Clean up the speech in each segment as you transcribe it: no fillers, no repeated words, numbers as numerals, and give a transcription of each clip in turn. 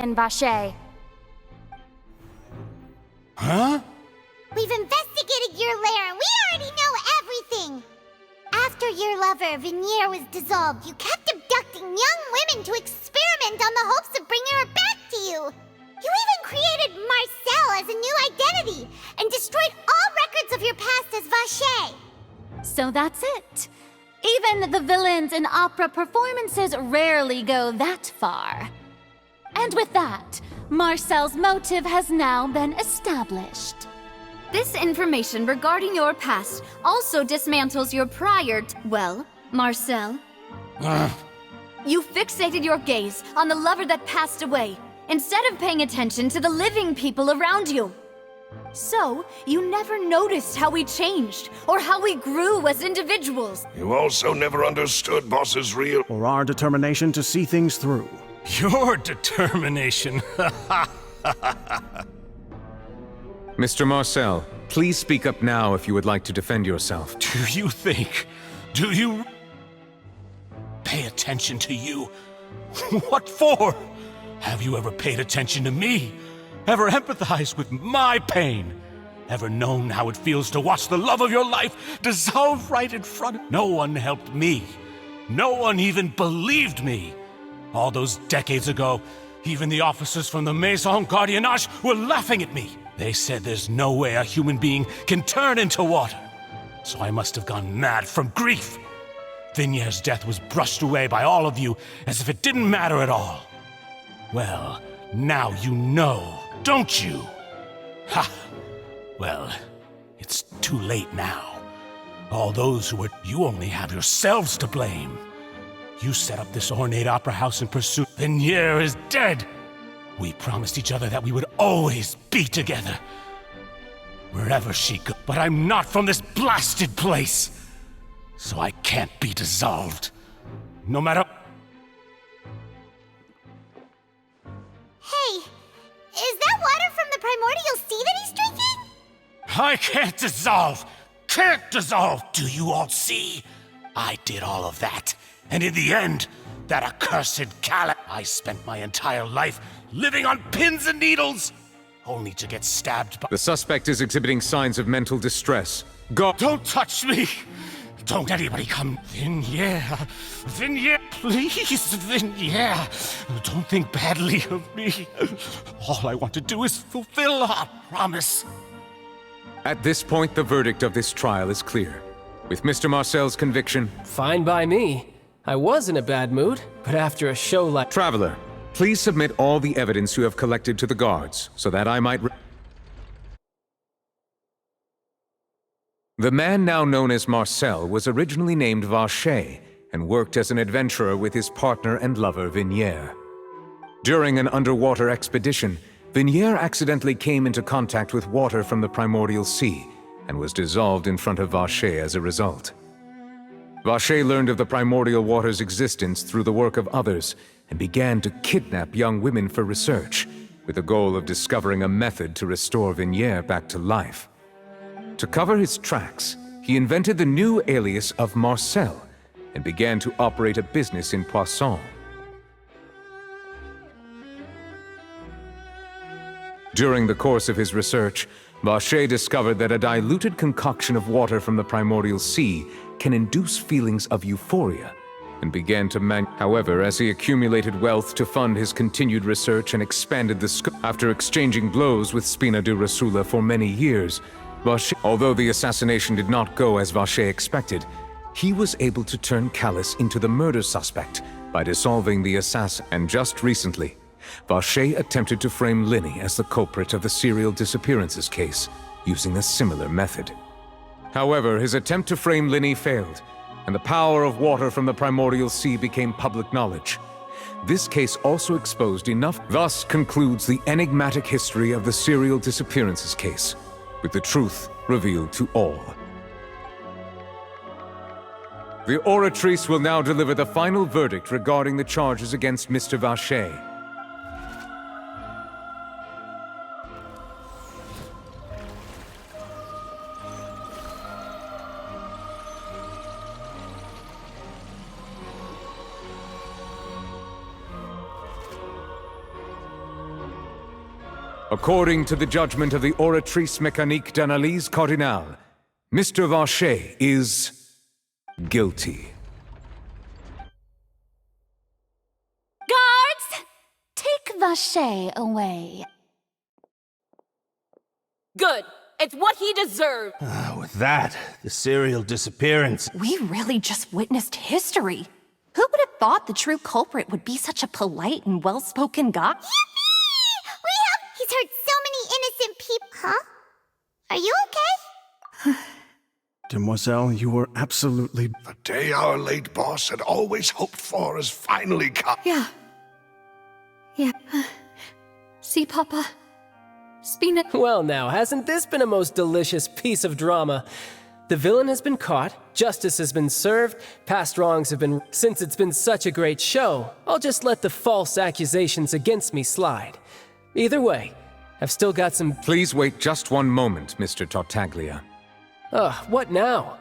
in Vache. Huh? We've investigated your lair and we already know everything! After your lover, Venier, was dissolved, you kept abducting young women to experiment on the hopes of bringing her back to you! You even created Marcel as a new identity, and destroyed all records of your past as Vache! So that's it. Even the villains in opera performances rarely go that far. And with that, Marcel's motive has now been established. This information regarding your past also dismantles your prior well, Marcel. You fixated your gaze on the lover that passed away, instead of paying attention to the living people around you. So, you never noticed how we changed, or how we grew as individuals. You also never understood Boss's real... Or our determination to see things through. Your determination. Mr. Marcel, please speak up now if you would like to defend yourself. Do you pay attention to you? What for? Have you ever paid attention to me? Ever empathized with my pain? Ever known how it feels to watch the love of your life dissolve right in front of... No one helped me. No one even believed me. All those decades ago, even the officers from the Maison Gardiennage were laughing at me. They said there's no way a human being can turn into water. So I must have gone mad from grief. Vinier's death was brushed away by all of you as if it didn't matter at all. Well, now you know, don't you? Ha! Well, it's too late now. All those who were... You only have yourselves to blame. You set up this ornate opera house in pursuit. Venier is dead! We promised each other that we would always be together. Wherever she goes. But I'm not from this blasted place! So I can't be dissolved. No matter... Hey, is that water from the primordial sea that he's drinking? I can't dissolve! Can't dissolve! Do you all see? I did all of that. And in the end, that accursed I spent my entire life living on pins and needles, only to get stabbed by... The suspect is exhibiting signs of mental distress. Go... Don't touch me! Don't anybody come... Venier, please, Venier. Don't think badly of me. All I want to do is fulfill our promise. At this point, the verdict of this trial is clear. With Mr. Marcel's conviction... Fine by me. I was in a bad mood, but after a show like... Traveler, please submit all the evidence you have collected to the guards, so that I might... The man now known as Marcel was originally named Vache, and worked as an adventurer with his partner and lover, Venier. During an underwater expedition, Venier accidentally came into contact with water from the primordial sea, and was dissolved in front of Vache as a result. Vache learned of the primordial water's existence through the work of others, and began to kidnap young women for research, with the goal of discovering a method to restore Venier back to life. To cover his tracks, he invented the new alias of Marcel, and began to operate a business in Poisson. During the course of his research, Vache discovered that a diluted concoction of water from the primordial sea can induce feelings of euphoria, and began to However, as he accumulated wealth to fund his continued research and expanded the scope, after exchanging blows with Spina de Rasula for many years, although the assassination did not go as Vache expected, he was able to turn Callus into the murder suspect by dissolving the assassin. And just recently, Vache attempted to frame Linny as the culprit of the serial disappearances case, using a similar method. However, his attempt to frame Linny failed, and the power of water from the primordial sea became public knowledge. This case also exposed enough. Thus concludes the enigmatic history of the serial disappearances case, with the truth revealed to all. The Oratrice will now deliver the final verdict regarding the charges against Mr. Vache. According to the judgment of the Oratrice Mécanique d'Analyse Cardinale, Mr. Vacher is guilty. Guards! Take Vacher away. Good. It's what he deserved. With that, the serial disappearance. We really just witnessed history. Who would have thought the true culprit would be such a polite and well-spoken guy? He's hurt so many innocent people. Huh? Are you okay? Demoiselle, you were absolutely... The day our late boss had always hoped for has finally come. Yeah. See, Papa? It's been a... Well now, hasn't this been a most delicious piece of drama? The villain has been caught, justice has been served, past wrongs have been... Since it's been such a great show, I'll just let the false accusations against me slide. Either way, I've still got some... Please wait just one moment, Mr. Tartaglia. What now?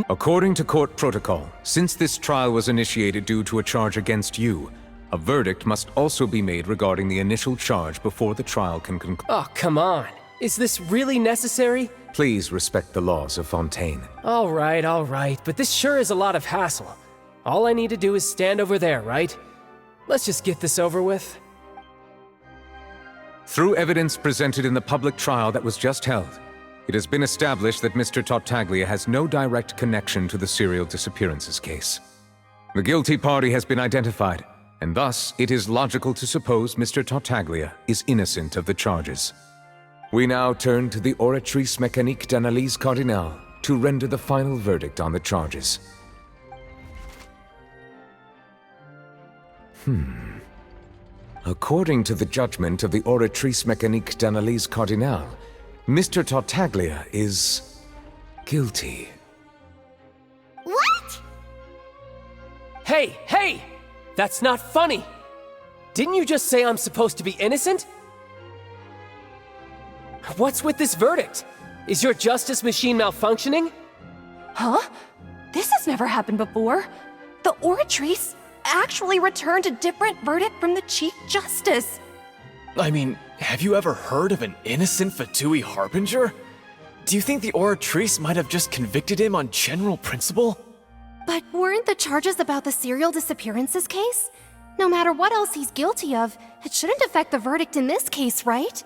According to court protocol, since this trial was initiated due to a charge against you, a verdict must also be made regarding the initial charge before the trial can conclude. Oh, come on. Is this really necessary? Please respect the laws of Fontaine. All right, but this sure is a lot of hassle. All I need to do is stand over there, right? Let's just get this over with. Through evidence presented in the public trial that was just held, it has been established that Mr. Tartaglia has no direct connection to the serial disappearances case. The guilty party has been identified, and thus it is logical to suppose Mr. Tartaglia is innocent of the charges. We now turn to the Oratrice Mécanique d'Analyse Cardinale to render the final verdict on the charges. According to the judgment of the Oratrice Mécanique d'Analyse Cardinale, Mr. Tartaglia is guilty. What? Hey! That's not funny! Didn't you just say I'm supposed to be innocent? What's with this verdict? Is your justice machine malfunctioning? Huh? This has never happened before. The Oratrice actually returned a different verdict from the Chief Justice. I mean, have you ever heard of an innocent Fatui Harbinger? Do you think the Oratrice might have just convicted him on general principle? But weren't the charges about the serial disappearances case? No matter what else he's guilty of, it shouldn't affect the verdict in this case, right?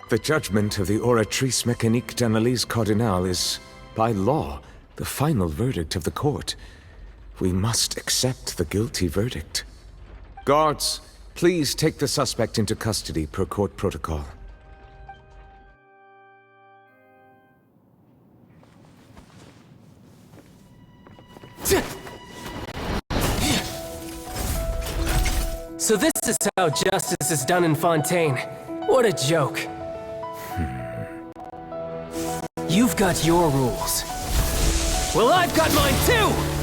The judgment of the Oratrice Mécanique d'Analyse Cardinale is, by law, the final verdict of the court. We must accept the guilty verdict. Guards, please take the suspect into custody per court protocol. So this is how justice is done in Fontaine. What a joke. You've got your rules. Well, I've got mine too!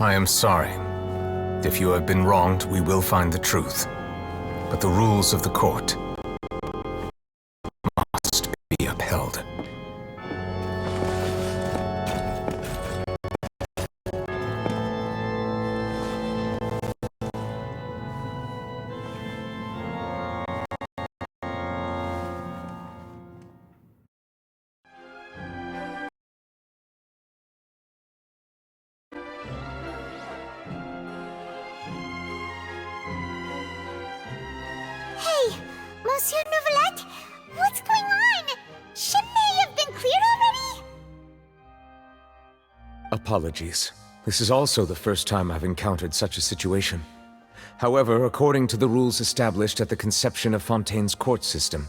I am sorry. If you have been wronged, we will find the truth. But the rules of the court must be upheld. Monsieur Nouvelette? What's going on? Shouldn't they have been cleared already? Apologies. This is also the first time I've encountered such a situation. However, according to the rules established at the conception of Fontaine's court system,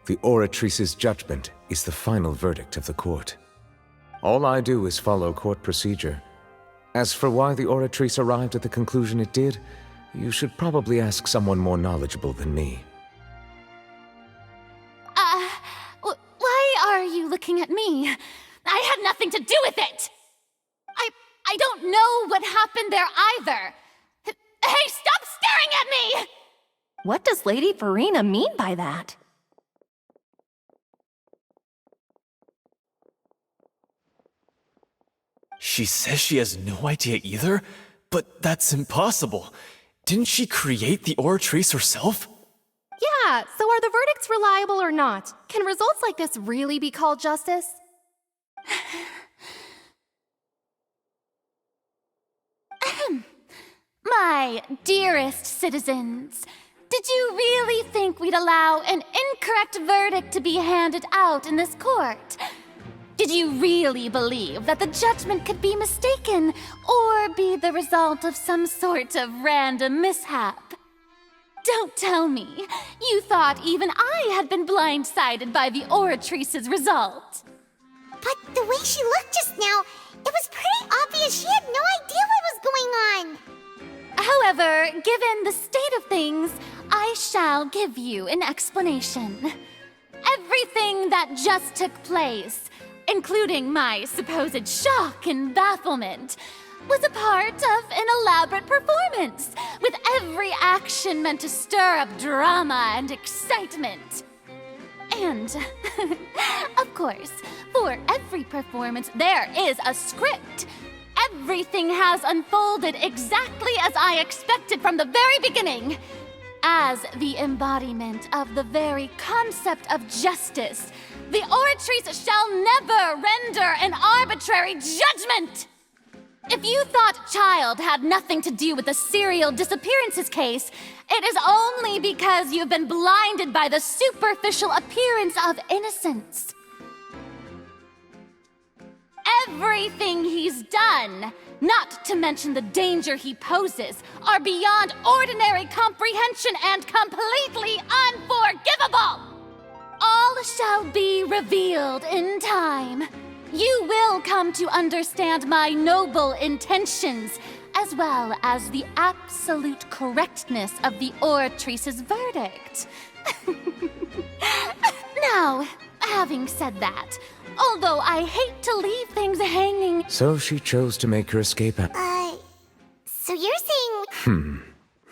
the Oratrice's judgment is the final verdict of the court. All I do is follow court procedure. As for why the Oratrice arrived at the conclusion it did, you should probably ask someone more knowledgeable than me. Why are you looking at me? I had nothing to do with it! I don't know what happened there either! Hey, stop staring at me! What does Lady Farina mean by that? She says she has no idea either? But that's impossible. Didn't she create the Oratrice herself? Yeah, so are the verdicts reliable or not? Can results like this really be called justice? My dearest citizens, did you really think we'd allow an incorrect verdict to be handed out in this court? Did you really believe that the judgment could be mistaken or be the result of some sort of random mishap? Don't tell me you thought even I had been blindsided by the Oratrice's result. But the way she looked just now, it was pretty obvious she had no idea what was going on. However, given the state of things, I shall give you an explanation. Everything that just took place, including my supposed shock and bafflement, was a part of an elaborate performance, with every action meant to stir up drama and excitement. And, of course, for every performance, there is a script. Everything has unfolded exactly as I expected from the very beginning. As the embodiment of the very concept of justice, the Oratrice shall never render an arbitrary judgment! If you thought Child had nothing to do with the serial disappearances case, it is only because you've been blinded by the superficial appearance of innocence. Everything he's done, not to mention the danger he poses, are beyond ordinary comprehension and completely unforgivable! All shall be revealed in time. You will come to understand my noble intentions, as well as the absolute correctness of the Oratrice's verdict. Now, having said that, although I hate to leave things hanging... So she chose to make her escape at... So you're saying...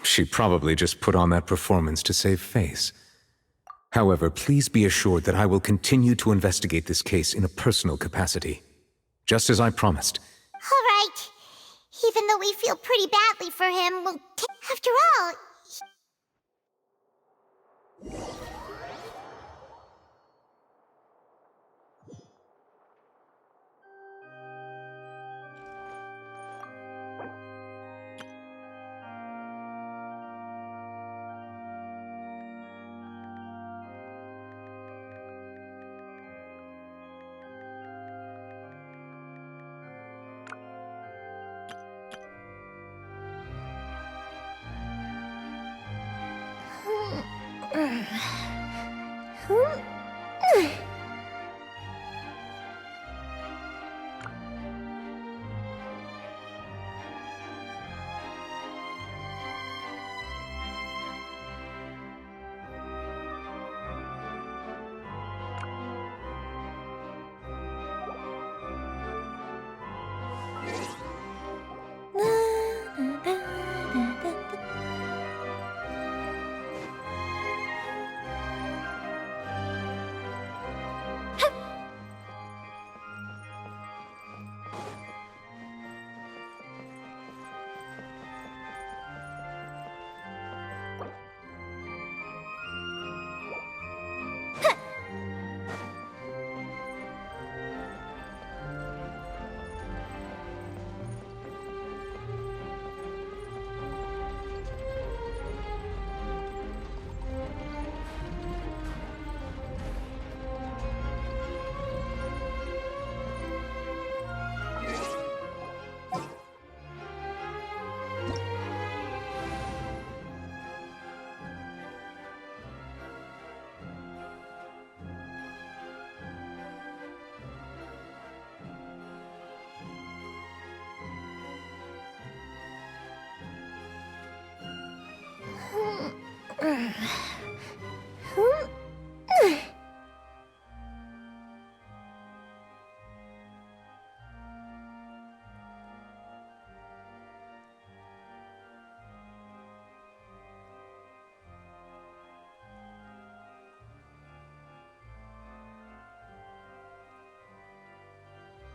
She probably just put on that performance to save face. However, please be assured that I will continue to investigate this case in a personal capacity. Just as I promised. All right. Even though we feel pretty badly for him, we'll... After all...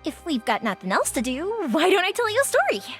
If we've got nothing else to do, why don't I tell you a story?